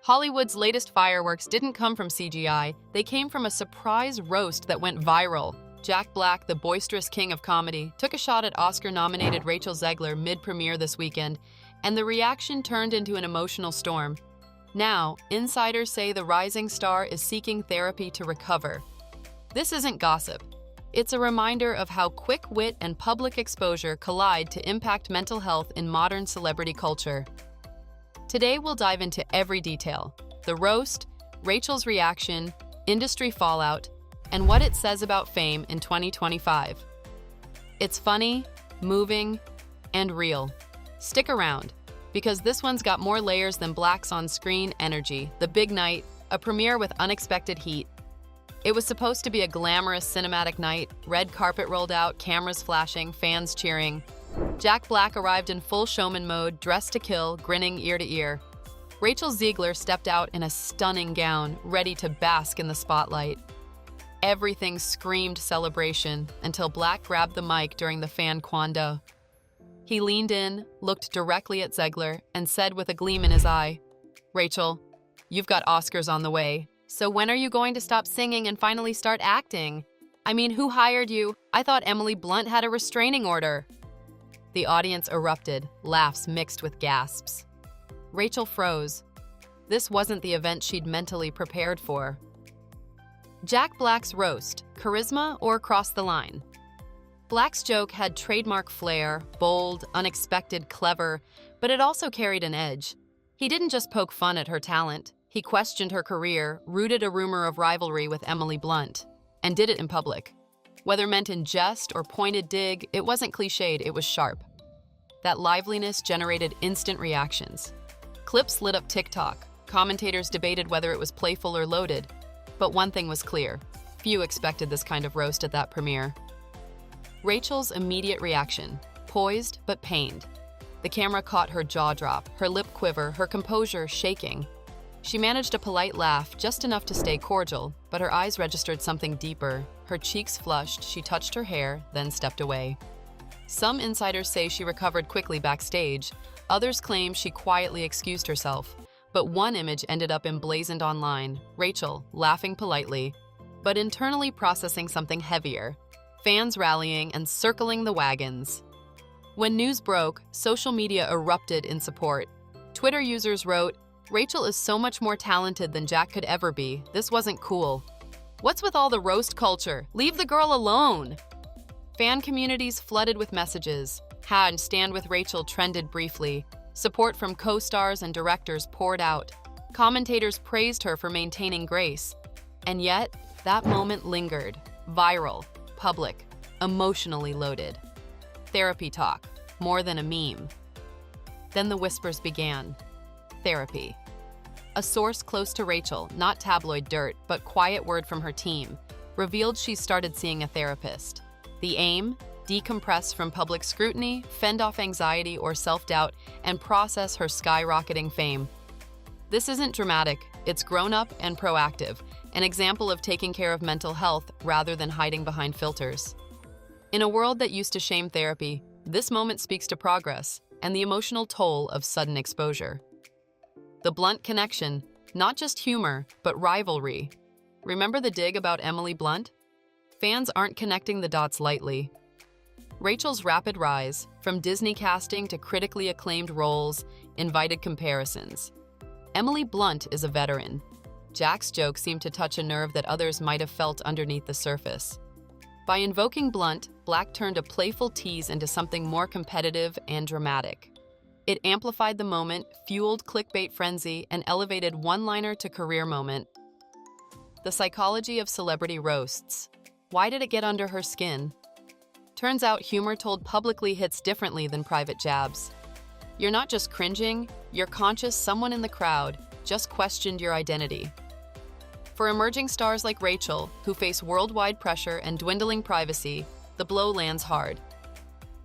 Hollywood's latest fireworks didn't come from CGI, they came from a surprise roast that went viral. Jack Black, the boisterous king of comedy, took a shot at Oscar-nominated Rachel Zegler mid-premiere this weekend, and the reaction turned into an emotional storm. Now, insiders say the rising star is seeking therapy to recover. This isn't gossip. It's a reminder of how quick wit and public exposure collide to impact mental health in modern celebrity culture. Today, we'll dive into every detail: the roast, Rachel's reaction, industry fallout, and what it says about fame in 2025. It's funny, moving, and real. Stick around, because this one's got more layers than Black's on-screen energy. The big night, a premiere with unexpected heat. It was supposed to be a glamorous cinematic night, red carpet rolled out, cameras flashing, fans cheering. Jack Black arrived in full showman mode, dressed to kill, grinning ear to ear. Rachel Zegler stepped out in a stunning gown, ready to bask in the spotlight. Everything screamed celebration until Black grabbed the mic during the fan quando. He leaned in, looked directly at Zegler, and said with a gleam in his eye, "Rachel, you've got Oscars on the way. So when are you going to stop singing and finally start acting? I mean, who hired you? I thought Emily Blunt had a restraining order." The audience erupted, laughs mixed with gasps. Rachel froze. This wasn't the event she'd mentally prepared for. Jack Black's roast, charisma or cross the line? Black's joke had trademark flair, bold, unexpected, clever, but it also carried an edge. He didn't just poke fun at her talent. He questioned her career, rooted a rumor of rivalry with Emily Blunt, and did it in public. Whether meant in jest or pointed dig, it wasn't cliched, it was sharp. That liveliness generated instant reactions. Clips lit up TikTok. Commentators debated whether it was playful or loaded. But one thing was clear: few expected this kind of roast at that premiere. Rachel's immediate reaction: poised but pained. The camera caught her jaw drop, her lip quiver, her composure shaking. She managed a polite laugh, just enough to stay cordial, but her eyes registered something deeper. Her cheeks flushed, she touched her hair, then stepped away. Some insiders say she recovered quickly backstage. Others claim she quietly excused herself. But one image ended up emblazoned online: Rachel, laughing politely, but internally processing something heavier. Fans rallying and circling the wagons. When news broke, social media erupted in support. Twitter users wrote, "Rachel is so much more talented than Jack could ever be. This wasn't cool. What's with all the roast culture? Leave the girl alone." Fan communities flooded with messages. #Stand with Rachel trended briefly. Support from co-stars and directors poured out. Commentators praised her for maintaining grace. And yet, that moment lingered. Viral, public, emotionally loaded. Therapy talk, more than a meme. Then the whispers began. Therapy. A source close to Rachel, not tabloid dirt, but quiet word from her team, revealed she started seeing a therapist. The aim? Decompress from public scrutiny, fend off anxiety or self-doubt, and process her skyrocketing fame. This isn't dramatic, it's grown-up and proactive, an example of taking care of mental health rather than hiding behind filters. In a world that used to shame therapy, this moment speaks to progress and the emotional toll of sudden exposure. The Blunt connection, not just humor, but rivalry. Remember the dig about Emily Blunt? Fans aren't connecting the dots lightly. Rachel's rapid rise, from Disney casting to critically acclaimed roles, invited comparisons. Emily Blunt is a veteran. Jack's joke seemed to touch a nerve that others might have felt underneath the surface. By invoking Blunt, Black turned a playful tease into something more competitive and dramatic. It amplified the moment, fueled clickbait frenzy, and elevated one-liner to career moment. The psychology of celebrity roasts. Why did it get under her skin? Turns out humor told publicly hits differently than private jabs. You're not just cringing, you're conscious someone in the crowd just questioned your identity. For emerging stars like Rachel, who face worldwide pressure and dwindling privacy, the blow lands hard.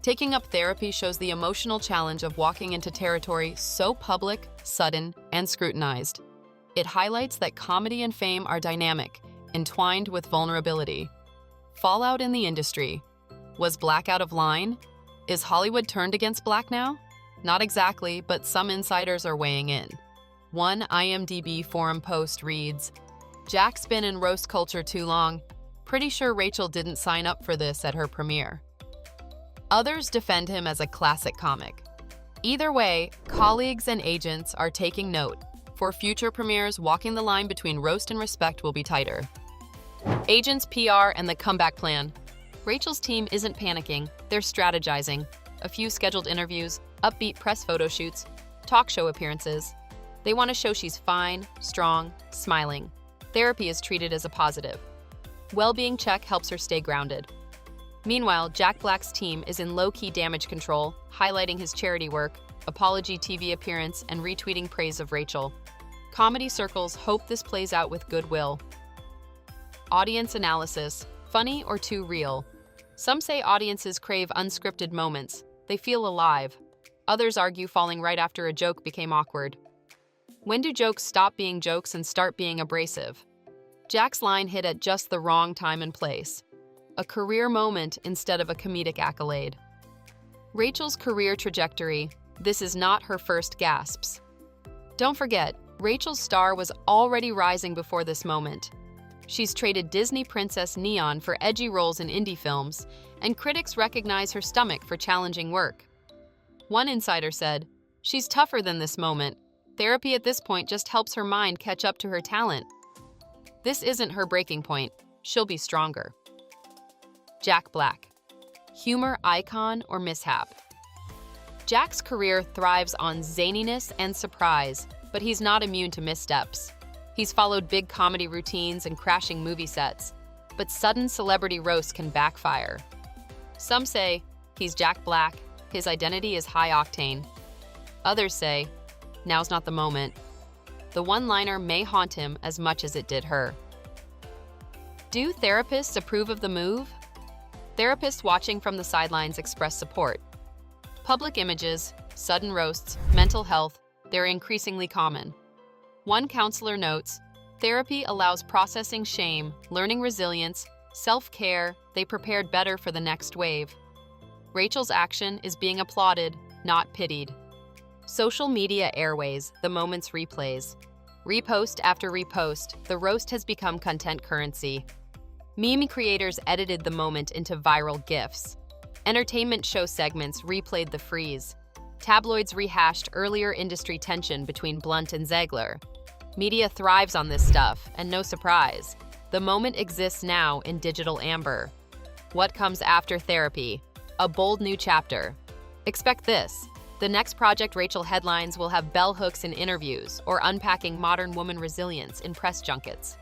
Taking up therapy shows the emotional challenge of walking into territory so public, sudden, and scrutinized. It highlights that comedy and fame are dynamic, entwined with vulnerability. Fallout in the industry. Was Black out of line? Is Hollywood turned against Black now? Not exactly, but some insiders are weighing in. One IMDb forum post reads, "Jack's been in roast culture too long. Pretty sure Rachel didn't sign up for this at her premiere." Others defend him as a classic comic. Either way, colleagues and agents are taking note. For future premieres, walking the line between roast and respect will be tighter. Agents, PR, and the comeback plan. Rachel's team isn't panicking, they're strategizing. A few scheduled interviews, upbeat press photo shoots, talk show appearances. They want to show she's fine, strong, smiling. Therapy is treated as a positive. Well-being check helps her stay grounded. Meanwhile, Jack Black's team is in low-key damage control, highlighting his charity work, apology TV appearance, and retweeting praise of Rachel. Comedy circles hope this plays out with goodwill. Audience analysis: funny or too real? Some say audiences crave unscripted moments. They feel alive. Others argue falling right after a joke became awkward. When do jokes stop being jokes and start being abrasive? Jack's line hit at just the wrong time and place. A career moment instead of a comedic accolade. Rachel's career trajectory: this is not her first gasps. Don't forget, Rachel's star was already rising before this moment. She's traded Disney Princess Neon for edgy roles in indie films, and critics recognize her stomach for challenging work. One insider said, "She's tougher than this moment. Therapy at this point just helps her mind catch up to her talent. This isn't her breaking point. She'll be stronger." Jack Black. Humor icon or mishap? Jack's career thrives on zaniness and surprise, but he's not immune to missteps. He's followed big comedy routines and crashing movie sets, but sudden celebrity roasts can backfire. Some say he's Jack Black, his identity is high octane. Others say, now's not the moment. The one-liner may haunt him as much as it did her. Do therapists approve of the move? Therapists watching from the sidelines express support. Public images, sudden roasts, mental health, they're increasingly common. One counselor notes, therapy allows processing shame, learning resilience, self-care. They prepared better for the next wave. Rachel's action is being applauded, not pitied. Social media airways, the moment's replays. Repost after repost, the roast has become content currency. Meme creators edited the moment into viral GIFs. Entertainment show segments replayed the freeze. Tabloids rehashed earlier industry tension between Blunt and Zegler. Media thrives on this stuff, and no surprise. The moment exists now in digital amber. What comes after therapy? A bold new chapter. Expect this. The next project Rachel headlines will have bell hooks in interviews or unpacking modern woman resilience in press junkets.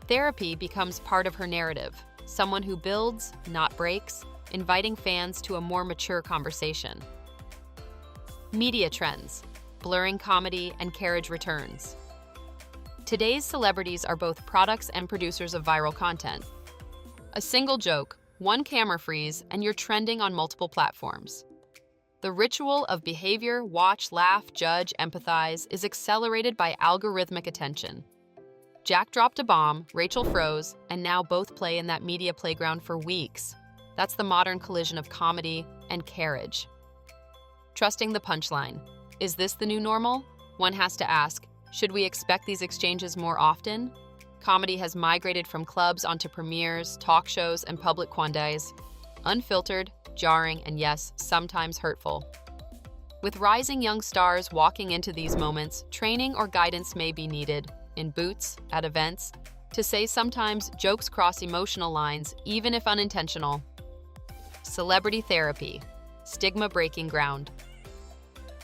Therapy becomes part of her narrative, someone who builds, not breaks, inviting fans to a more mature conversation. Media trends, blurring comedy and carriage returns. Today's celebrities are both products and producers of viral content. A single joke, one camera freeze, and you're trending on multiple platforms. The ritual of behavior, watch, laugh, judge, empathize is accelerated by algorithmic attention. Jack dropped a bomb, Rachel froze, and now both play in that media playground for weeks. That's the modern collision of comedy and carriage. Trusting the punchline. Is this the new normal? One has to ask, should we expect these exchanges more often? Comedy has migrated from clubs onto premieres, talk shows, and public quandays. Unfiltered, jarring, and yes, sometimes hurtful. With rising young stars walking into these moments, training or guidance may be needed, in boots, at events, to say sometimes jokes cross emotional lines, even if unintentional. Celebrity therapy. Stigma breaking ground.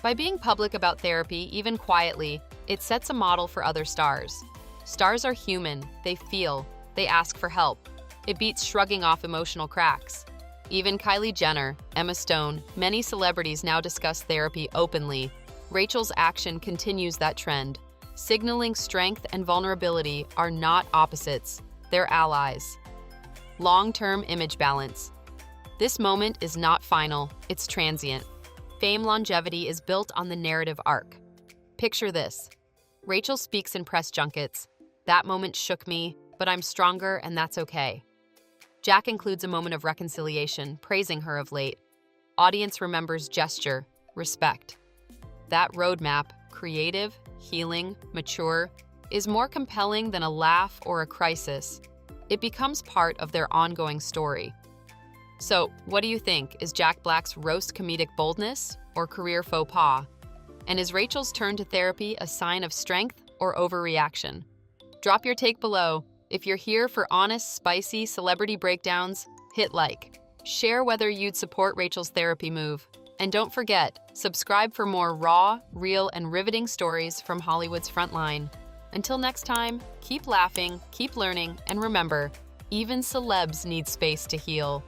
By being public about therapy, even quietly, it sets a model for other stars. Stars are human, they feel, they ask for help. It beats shrugging off emotional cracks. Even Kylie Jenner, Emma Stone, many celebrities now discuss therapy openly. Rachel's action continues that trend. Signaling strength and vulnerability are not opposites, they're allies. Long-term image balance. This moment is not final, it's transient. Fame longevity is built on the narrative arc. Picture this. Rachel speaks in press junkets. That moment shook me, but I'm stronger and that's okay. Jack includes a moment of reconciliation, praising her of late. Audience remembers gesture, respect. That roadmap creative, healing, mature, is more compelling than a laugh or a crisis. It becomes part of their ongoing story. So, what do you think? Is Jack Black's roast comedic boldness or career faux pas? And is Rachel's turn to therapy a sign of strength or overreaction? Drop your take below. If you're here for honest, spicy celebrity breakdowns, hit like. Share whether you'd support Rachel's therapy move. And don't forget, subscribe for more raw, real, and riveting stories from Hollywood's frontline. Until next time, keep laughing, keep learning, and remember, even celebs need space to heal.